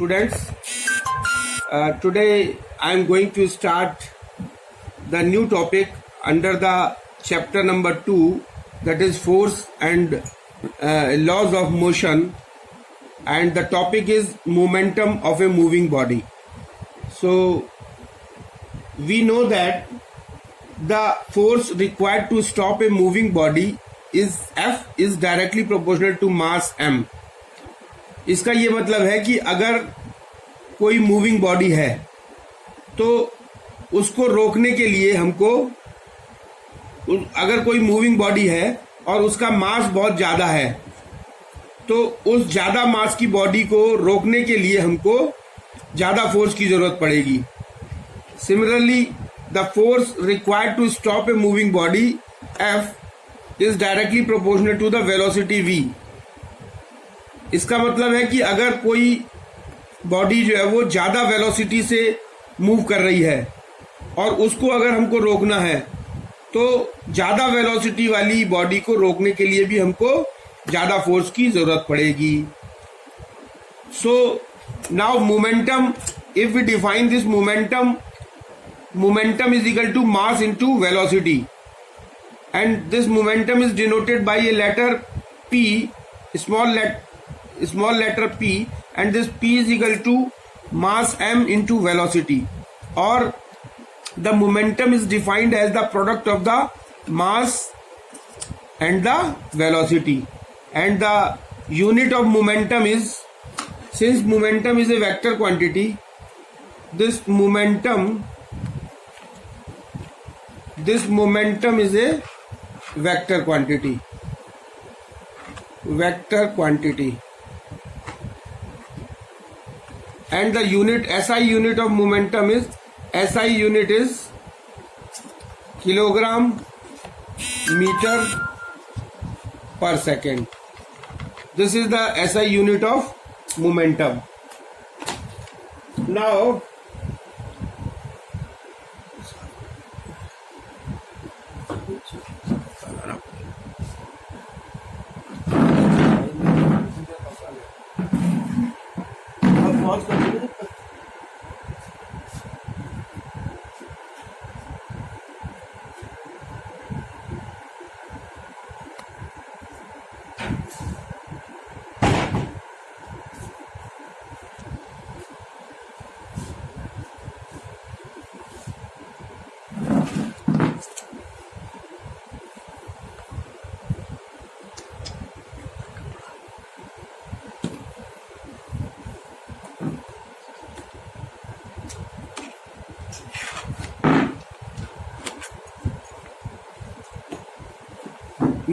students. Today I am going to start the new topic under the chapter number 2, that is force and laws of motion, and the topic is momentum of a moving body. So we know that the force required to stop a moving body is F is directly proportional to mass M. इसका ये मतलब है कि अगर कोई moving body है तो उसको रोकने के लिए हमको, अगर कोई मूविंग बॉडी है और उसका मास बहुत ज़्यादा है तो उस ज़्यादा मास की बॉडी को रोकने के लिए हमको ज़्यादा फोर्स की ज़रूरत पड़ेगी. Similarly the force required to stop a moving body F is directly proportional to the velocity V. इसका मतलब है कि अगर कोई बॉडी जो है वो ज़्यादा वेलोसिटी से मूव कर रही है और उसको अगर हमको रोकना है तो ज़्यादा वेलोसिटी वाली बॉडी को रोकने के लिए भी हमको ज़्यादा फोर्स की ज़रूरत पड़ेगी. So now momentum, if we define this momentum is equal to mass into velocity, and this momentum is denoted by a letter P, small letter P, and this P is equal to mass M into velocity, or the momentum is defined as the product of the mass and the velocity, and the unit of momentum is, since momentum is a vector quantity, this momentum is a vector quantity, and the unit SI unit of momentum is, SI unit is kilogram meter per second. This is the SI unit of momentum. Now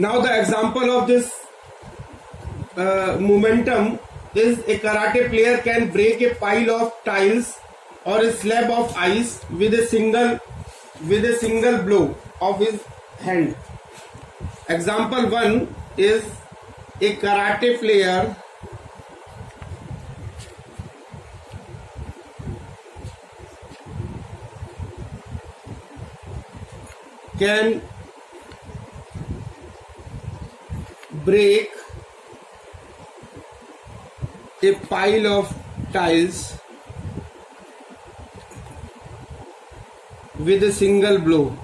Now the example of this momentum is a karate player can break a pile of tiles or a slab of ice with a single blow of his hand. Example 1 is a karate player can break a pile of tiles with a single blow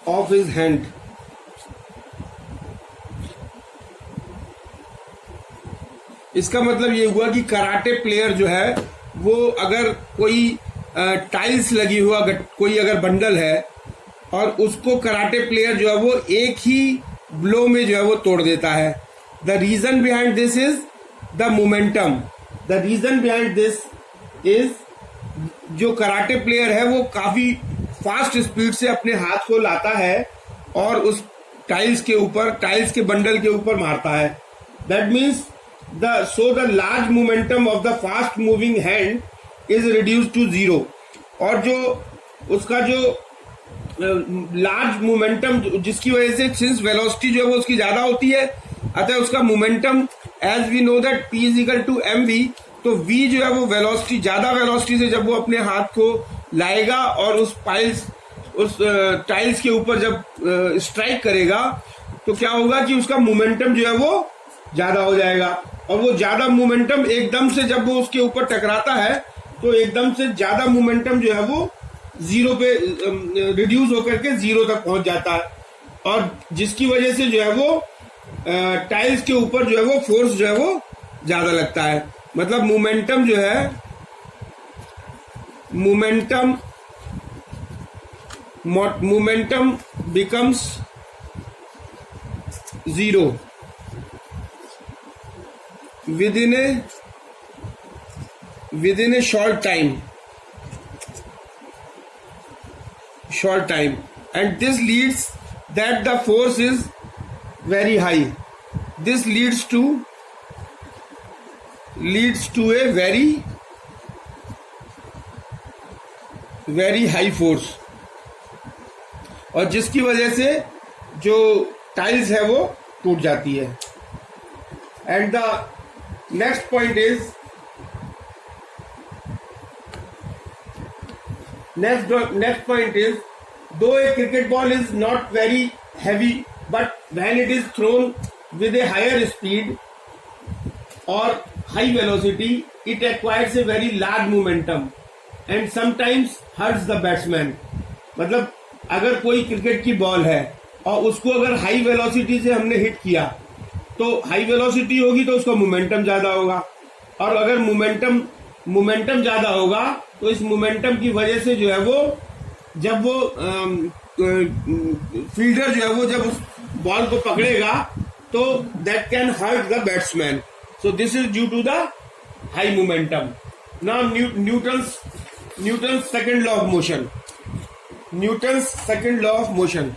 of his hand. इसका मतलब ये हुआ कि karate player जो है वो अगर कोई टाइल्स लगी हुआ कोई अगर बंडल है और उसको कराटे प्लेयर जो है वो एक ही ब्लो में जो है वो तोड़ देता है. The reason behind this is the momentum. The reason behind this is, जो कराटे प्लेयर है वो काफी फास्ट स्पीड से अपने हाथ को लाता है और उस टाइल्स के बंडल के ऊपर मारता है. That means the large momentum of the fast moving hand is reduced to 0, और जो उसका जो लार्ज मोमेंटम जिसकी वजह से सिंस वेलोसिटी जो है वो उसकी ज्यादा होती है, अतः उसका momentum as we know that P is equal to mv, तो V जो है वो वेलोसिटी, ज्यादा वेलोसिटी से जब वो अपने हाथ को लाएगा और उस उस टाइल्स के ऊपर जब स्ट्राइक करेगा तो क्या होगा कि उसका मोमेंटम जो है वो ज्यादा हो जाएगा, और वो ज्यादा मोमेंटम एकदम से जब वो उसके ऊपर टकराता है तो एकदम से ज्यादा मोमेंटम जो है वो जीरो पे रिड्यूस होकर के जीरो तक पहुंच जाता है, और जिसकी वजह से जो है वो टाइल्स के ऊपर जो है वो फोर्स जो है वो ज्यादा लगता है। मतलब मोमेंटम जो है, momentum becomes zero within a short time, and this leads that the force is very high. This leads to a very high force, और जिसकी वजह से जो टाइल्स है वो टूट जाती है। And the next point is, though a cricket ball is not very heavy, but when it is thrown with a higher speed or high velocity, it acquires a very large momentum and sometimes hurts the batsman. मतलब अगर कोई cricket की ball है और उसको अगर high velocity से हमने हिट किया, तो हाई वेलोसिटी होगी तो उसका मोमेंटम ज्यादा होगा, और अगर मोमेंटम ज्यादा होगा तो इस मोमेंटम की वजह से जो है वो जब वो फील्डर जो है वो जब उस बॉल को पकड़ेगा तो that can hurt the batsman. So this is due to the high momentum. Now Newton's second law of motion. Newton's second law of motion.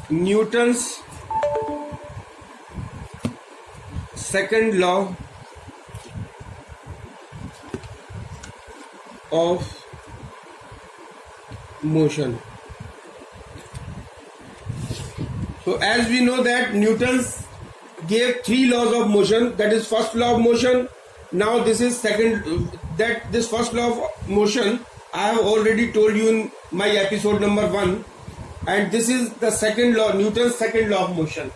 Newton's second law of motion. So as we know that Newton's gave three laws of motion, that is first law of motion. Now this is second, that this first law of motion I have already told you in my episode number 1, and this is the second law, Newton's second law of motion.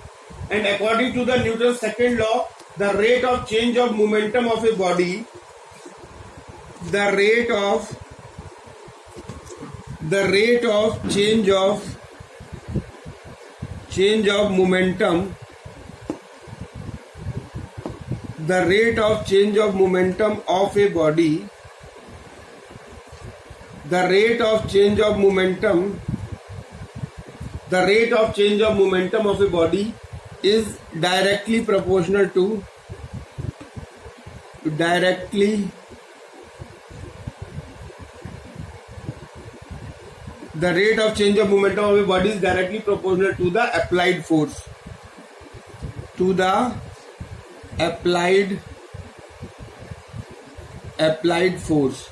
And according to the Newton's second law, the rate of change of momentum of a body, the rate of change of momentum, the rate of change of momentum of a body, the rate of change of momentum of a body is directly proportional to the rate of change of momentum of a body is directly proportional to the applied force, applied force.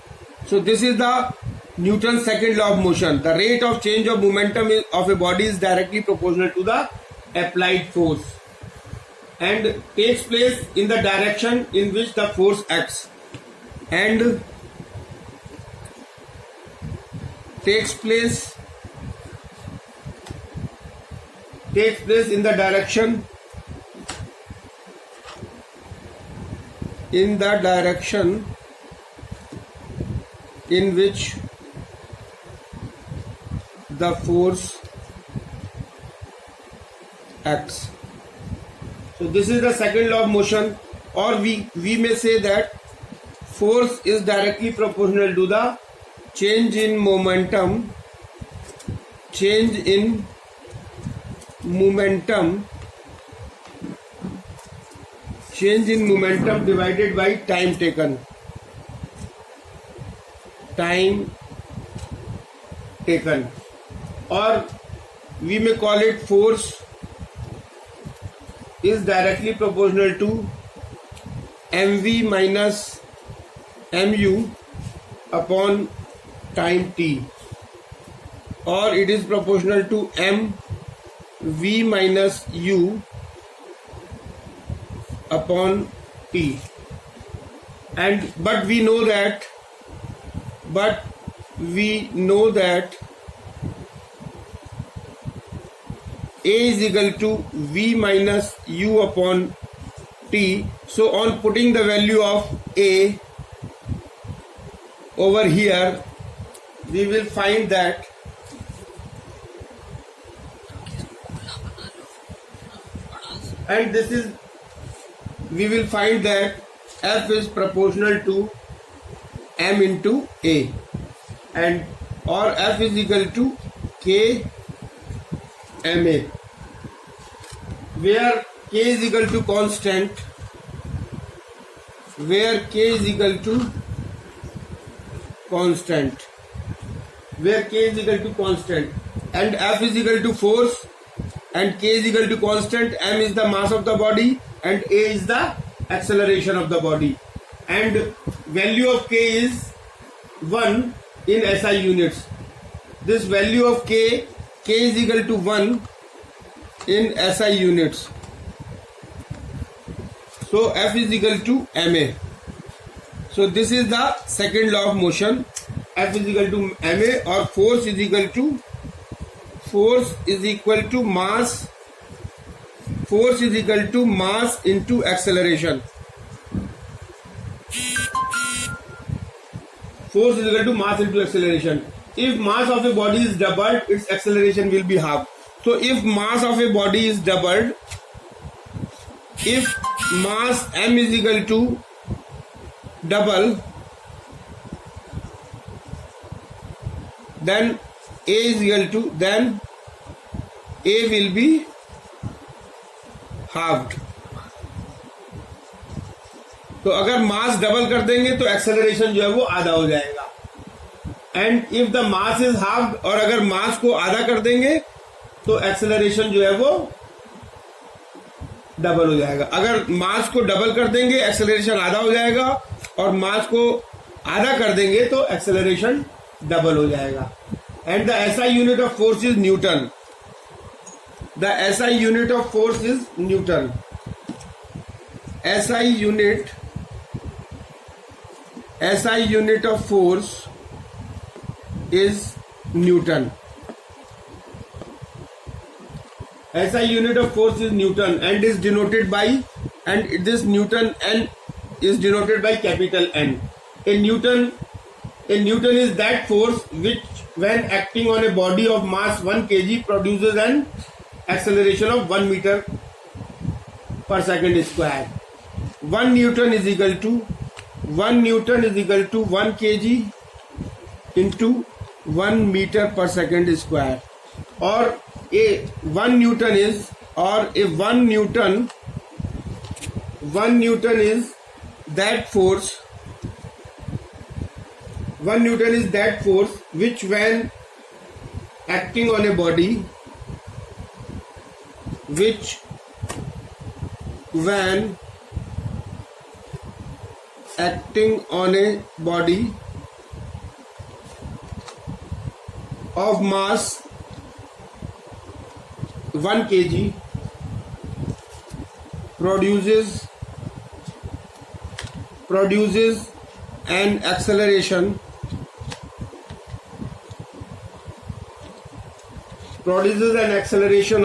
So this is the Newton's second law of motion. The rate of change of momentum of a body is directly proportional to the applied force and takes place in the direction in which the force acts, and takes place in the direction in which the force acts. So this is the second law of motion, or we may say that force is directly proportional to the change in momentum divided by time taken. Or we may call it force is directly proportional to mv minus mu upon time t, or it is proportional to mv minus u upon t. and but we know that A is equal to V minus U upon T. So on putting the value of A over here, we will find that we will find that F is proportional to M into A, and or F is equal to K MA, where K is equal to constant, where K is equal to constant, and F is equal to force, and K is equal to constant. M is the mass of the body and A is the acceleration of the body, and value of K is 1 in SI units. This value of K is equal to 1 in SI units. So F is equal to MA. So this is the second law of motion. F is equal to MA, or force is equal to mass. Force is equal to mass into acceleration. Force is equal to mass into acceleration. If mass of a body is doubled, its acceleration will be half. So if mass of a body is doubled, if mass M is equal to double, then A is equal to, then A will be halved. तो अगर mass double कर देंगे तो acceleration जो है वो आधा हो जाएगा. And if the mass is half, और अगर मास को आधा कर देंगे तो एक्सेलरेशन जो है वो डबल हो जाएगा. अगर मास को डबल कर देंगे एक्सेलरेशन आधा हो जाएगा, और मास को आधा कर देंगे तो एक्सेलरेशन डबल हो जाएगा. And the SI unit of force is Newton. The SI unit of force is Newton. SI unit of force is Newton. SI unit of force is Newton and is denoted by, and this Newton N is denoted by capital N. A Newton is that force which, when acting on a body of mass 1 kg, produces an acceleration of 1 meter per second square. 1 Newton is equal to 1 kg into 1 meter per second square, or a 1 Newton is that force. 1 Newton is that force which, when acting on a body, of mass 1 kg produces an acceleration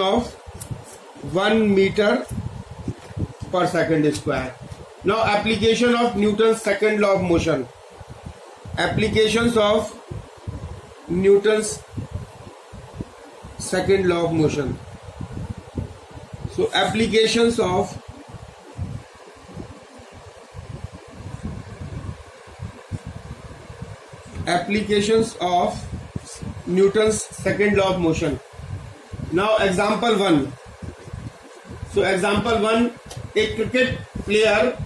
of 1 meter per second square. Now, application of Newton's second law of motion. Applications of Newton's second law of motion. So, applications of Newton's second law of motion. Now, example 1. So, example 1, a cricket player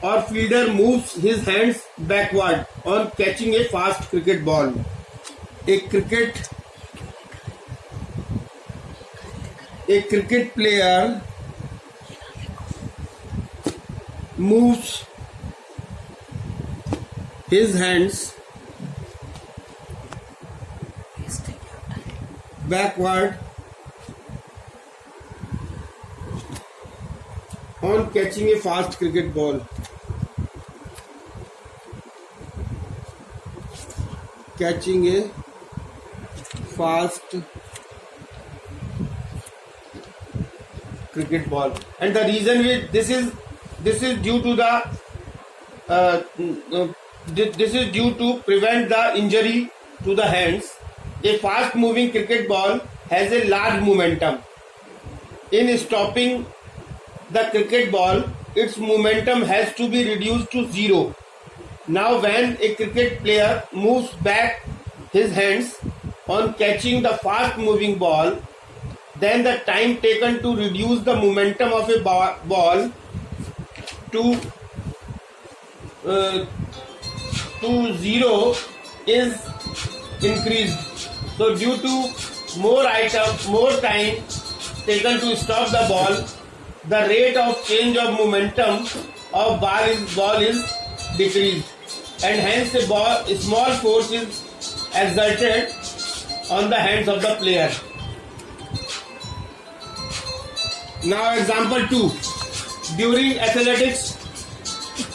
or fielder moves his hands backward on catching a fast cricket ball. A cricket player moves his hands backward on catching a fast cricket ball. catching a fast cricket ball, and the reason this is due to the this is due to prevent the injury to the hands. A fast moving cricket ball has a large momentum. In stopping the cricket ball, its momentum has to be reduced to zero. Now when a cricket player moves back his hands on catching the fast moving ball, then the time taken to reduce the momentum of a ball to zero is increased. So due to more time taken to stop the ball, the rate of change of momentum of ball is decreased, and hence a small force is exerted on the hands of the player. Now example 2. During athletics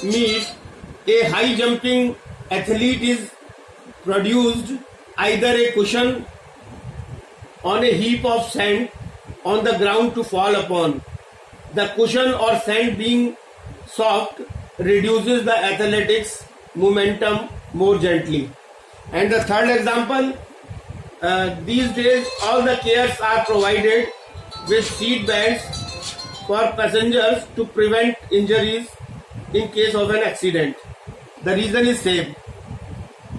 meet, a high jumping athlete is produced either a cushion on a heap of sand on the ground to fall upon. The cushion or sand being soft reduces the athletics momentum more gently. And the third example, these days all the cares are provided with seat belts for passengers to prevent injuries in case of an accident. The reason is same.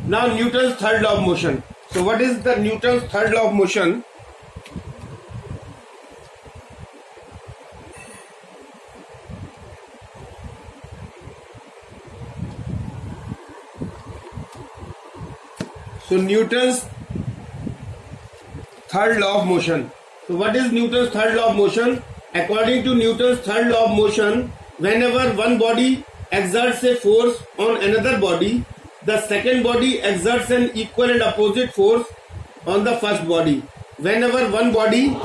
Now Newton's third law of motion. So what is the Newton's third law of motion? So Newton's third law of motion. So what is Newton's third law of motion? According to Newton's third law of motion, whenever one body exerts a force on another body, the second body exerts an equal and opposite force on the first body. Whenever one body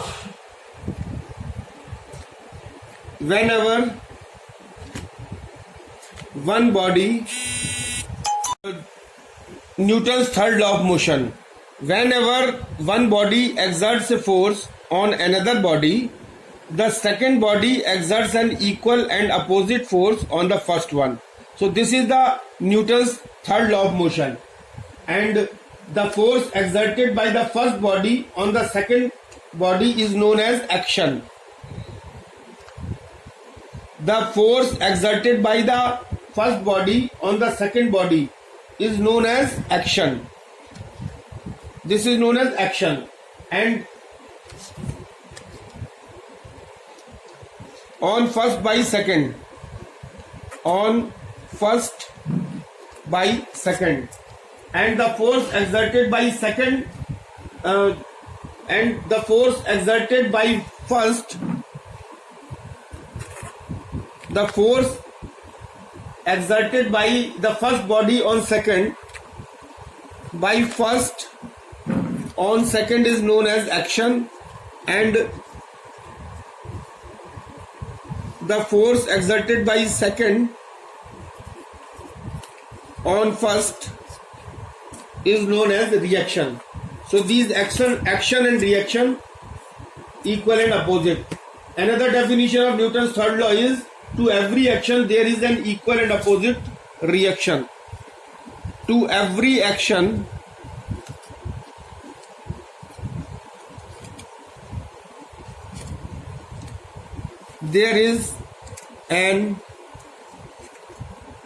Newton's third law of motion. Whenever one body exerts a force on another body, the second body exerts an equal and opposite force on the first one. So this is the Newton's third law of motion. And the force exerted by the first body on the second body is known as action. The force exerted by the first body on the second body is known as action. This is known as action. And on first by second, and the force exerted by second and the force exerted by first, the force exerted by the first body on second by first on second is known as action, and the force exerted by second on first is known as reaction. So these action and reaction equal and opposite. Another definition of Newton's third law is, to every action there is an equal and opposite reaction. To every action there is an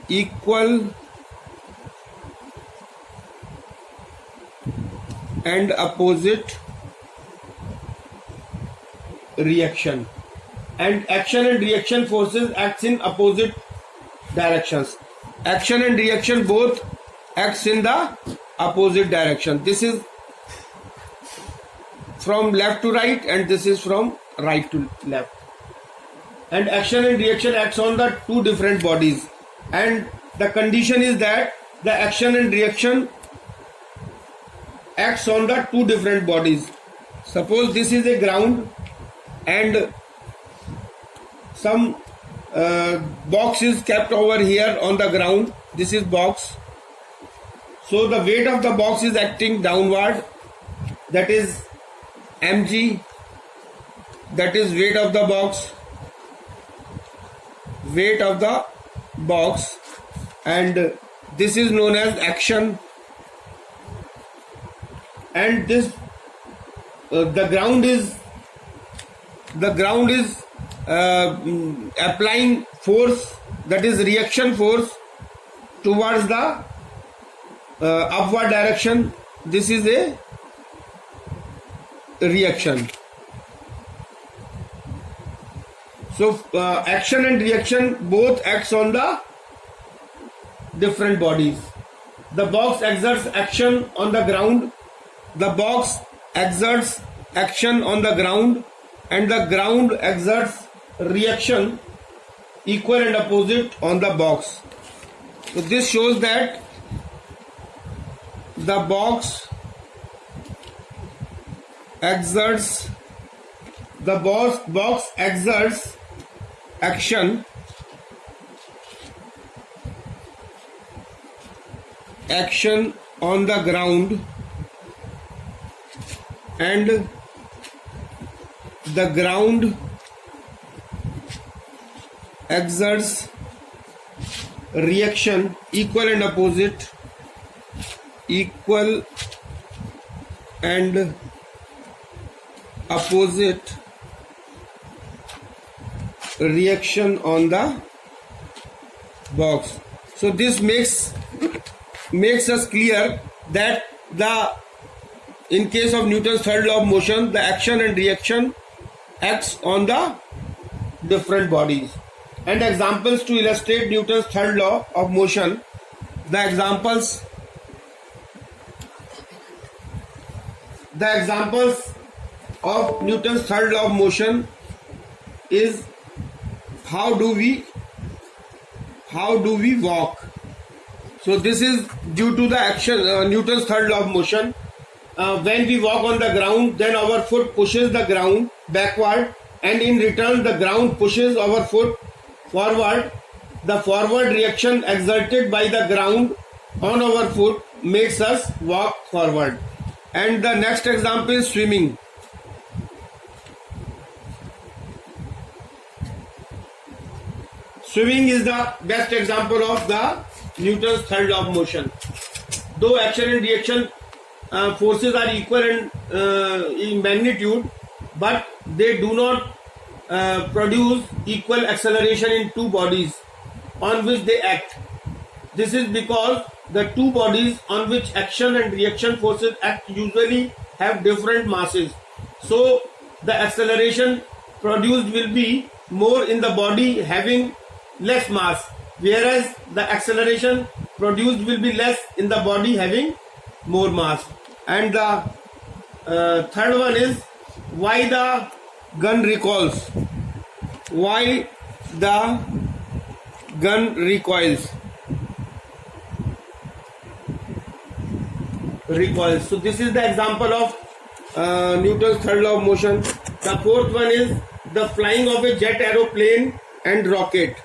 equal and opposite reaction, and action and reaction forces acts in opposite directions. Action and reaction both acts in the opposite direction. This is from left to right and this is from right to left. And action and reaction acts on the two different bodies, and the condition is that the action and reaction acts on the two different bodies. Suppose this is a ground and some box is kept over here on the ground. This is box. So the weight of the box is acting downward, that is mg, that is weight of the box, and this is known as action. And this the ground is applying force, that is reaction force, towards the upward direction. This is a reaction. So action and reaction both acts on the different bodies. The box exerts action on the ground, the box exerts action on the ground, and the ground exerts reaction equal and opposite on the box. So this shows that the box exerts action on the ground, and the ground exerts reaction equal and opposite reaction on the box. So this makes us clear that in case of Newton's third law of motion, the action and reaction acts on the different bodies. And examples to illustrate Newton's third law of motion. The examples of Newton's third law of motion is how do we walk. So this is due to the action, Newton's third law of motion. When we walk on the ground, then our foot pushes the ground backward, and in return the ground pushes our foot forward. The forward reaction exerted by the ground on our foot makes us walk forward. And the next example is swimming. Swimming is the best example of the Newton's third law of motion. Though action and reaction forces are equal in magnitude, but they do not produce equal acceleration in two bodies on which they act. This is because the two bodies on which action and reaction forces act usually have different masses. So the acceleration produced will be more in the body having less mass, whereas the acceleration produced will be less in the body having more mass. And the third one is why the gun recoils. Why the gun recoils. So this is the example of Newton's third law of motion. The fourth one is the flying of a jet aeroplane and rocket.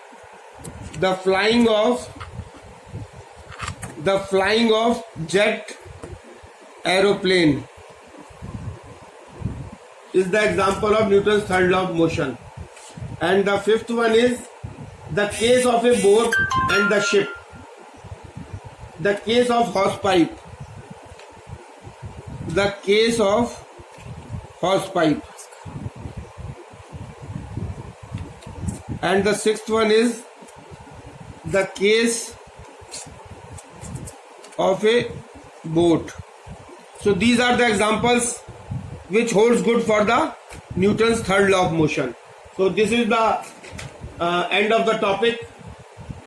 The flying of jet aeroplane is the example of Newton's third law of motion. And the fifth one is the case of a boat and the ship. The case of hosepipe. The case of hosepipe. And the sixth one is the case of a boat. So these are the examples which holds good for the Newton's third law of motion. So this is the end of the topic.